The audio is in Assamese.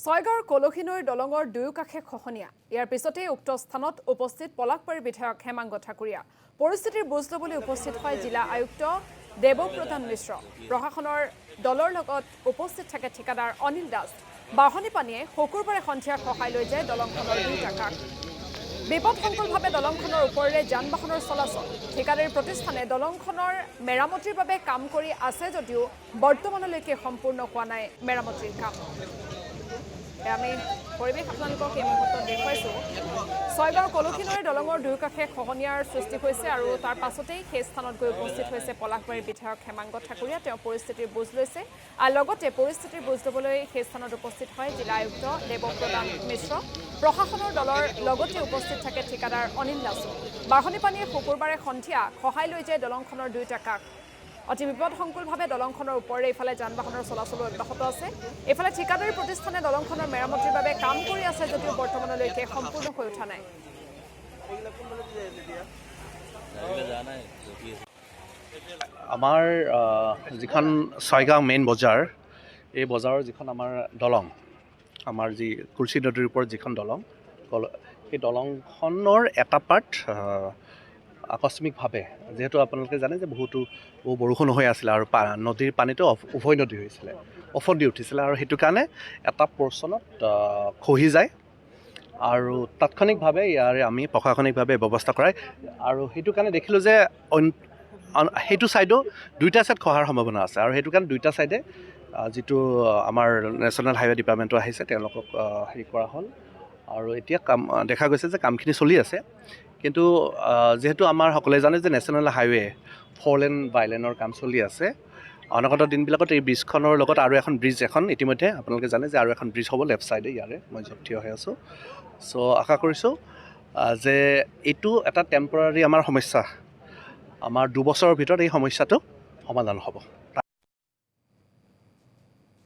ছয়গাঁৱৰ কলসিনৈৰ দলঙৰ দুয়োকাষে খহনীয়া ইয়াৰ পিছতেই উক্ত স্থানত উপস্থিত পলাশবাৰীৰ বিধায়ক হেমাংগ ঠাকুৰীয়া পৰিস্থিতিৰ বুজ ল'বলৈ উপস্থিত হয় জিলা আয়ুক্ত দেৱপ্ৰধান মিশ্ৰ প্ৰশাসনৰ দলৰ লগত উপস্থিত থাকে ঠিকাদাৰ অনিল দাস বাঢ়নী পানীয়ে শুকুৰবাৰে সন্ধিয়া খহাই লৈ যায় দলংখনৰ দুয়োটা কাষ বিপদসংকুলভাৱে দলংখনৰ ওপৰেৰে যান বাহনৰ চলাচল ঠিকাদাৰী প্ৰতিষ্ঠানে দলংখনৰ মেৰামতিৰ বাবে কাম কৰি আছে যদিও বৰ্তমানলৈকে সম্পূৰ্ণ হোৱা নাই মেৰামতিৰ কাম আমি পৰিৱেশ আপোনালোকক এই মুহূৰ্তত দেখুৱাইছোঁ ছয়গাঁৱৰ কলসিনৈৰ দলঙৰ দুয়োকাষে খহনীয়াৰ সৃষ্টি হৈছে আৰু তাৰ পাছতেই সেই স্থানত গৈ উপস্থিত হৈছে পলাশবাৰীৰ বিধায়ক হেমাংগ ঠাকুৰীয়া তেওঁ পৰিস্থিতিৰ বুজ লৈছে আৰু লগতে পৰিস্থিতিৰ বুজ ল'বলৈ সেই স্থানত উপস্থিত হয় জিলা আয়ুক্ত দেৱপ্ৰধান মিশ্ৰ প্ৰশাসনৰ দলৰ লগতে উপস্থিত থাকে ঠিকাদাৰ অনিল দাসো বাঢ়নী পানীয়ে শুকুৰবাৰে সন্ধিয়া খহাই লৈ যায় দলংখনৰ দুয়োটা কাষ অতি বিপদসংকুলভাৱে দলংখনৰ ওপৰেৰে ইফালে যান বাহনৰ চলাচলো অব্যাহত আছে এইফালে ঠিকাদাৰী প্ৰতিষ্ঠানে দলংখনৰ মেৰামতিৰ বাবে কাম কৰি আছে যদিও বৰ্তমানলৈকে সম্পূৰ্ণ হৈ উঠা নাই আমাৰ যিখন ছয়গাঁও মেইন বজাৰ এই বজাৰৰ যিখন আমাৰ দলং আমাৰ যি কুলচি নদীৰ ওপৰত যিখন দলং সেই দলংখনৰ এটা পাৰ্ট আকস্মিকভাৱে যিহেতু আপোনালোকে জানে যে বহু বৰষুণ হৈ আছিলে আৰু নদীৰ পানীটো উভয় নদী হৈছিলে ওফন্দি উঠিছিলে আৰু সেইটো কাৰণে এটা পৰ্চনত খহি যায় আৰু তাৎক্ষণিকভাৱে ইয়াৰে আমি প্ৰশাসনিকভাৱে ব্যৱস্থা কৰাই আৰু সেইটো কাৰণে দেখিলোঁ যে সেইটো ছাইডো দুইটা ছাইড খহাৰ সম্ভাৱনা আছে আৰু সেইটো কাৰণে দুইটা ছাইডে যিটো আমাৰ নেশ্যনেল হাইৱে ডিপাৰ্টমেণ্টো আহিছে তেওঁলোকক হেৰি কৰা হ'ল আৰু এতিয়া কাম দেখা গৈছে যে কামখিনি চলি আছে কিন্তু যেহেতু আমাৰ সকলোৱে জানে যে নেশ্যনেল হাইৱে 4 লেন বাইলেনৰ কাম চলি আছে অনাগত দিনবিলাকত এই ব্ৰিজখনৰ লগত আৰু এখন ব্ৰিজ ইতিমধ্যে আপোনালোকে জানে যে আৰু এখন ব্ৰিজ হ'ব লেফ্ট ছাইডে ইয়াৰে মই য'ত থিয় হৈ আছোঁ চ' আশা কৰিছোঁ যে এইটো এটা টেম্পৰাৰী আমাৰ সমস্যা আমাৰ 2 বছৰৰ ভিতৰত এই সমস্যাটো সমাধান হ'ব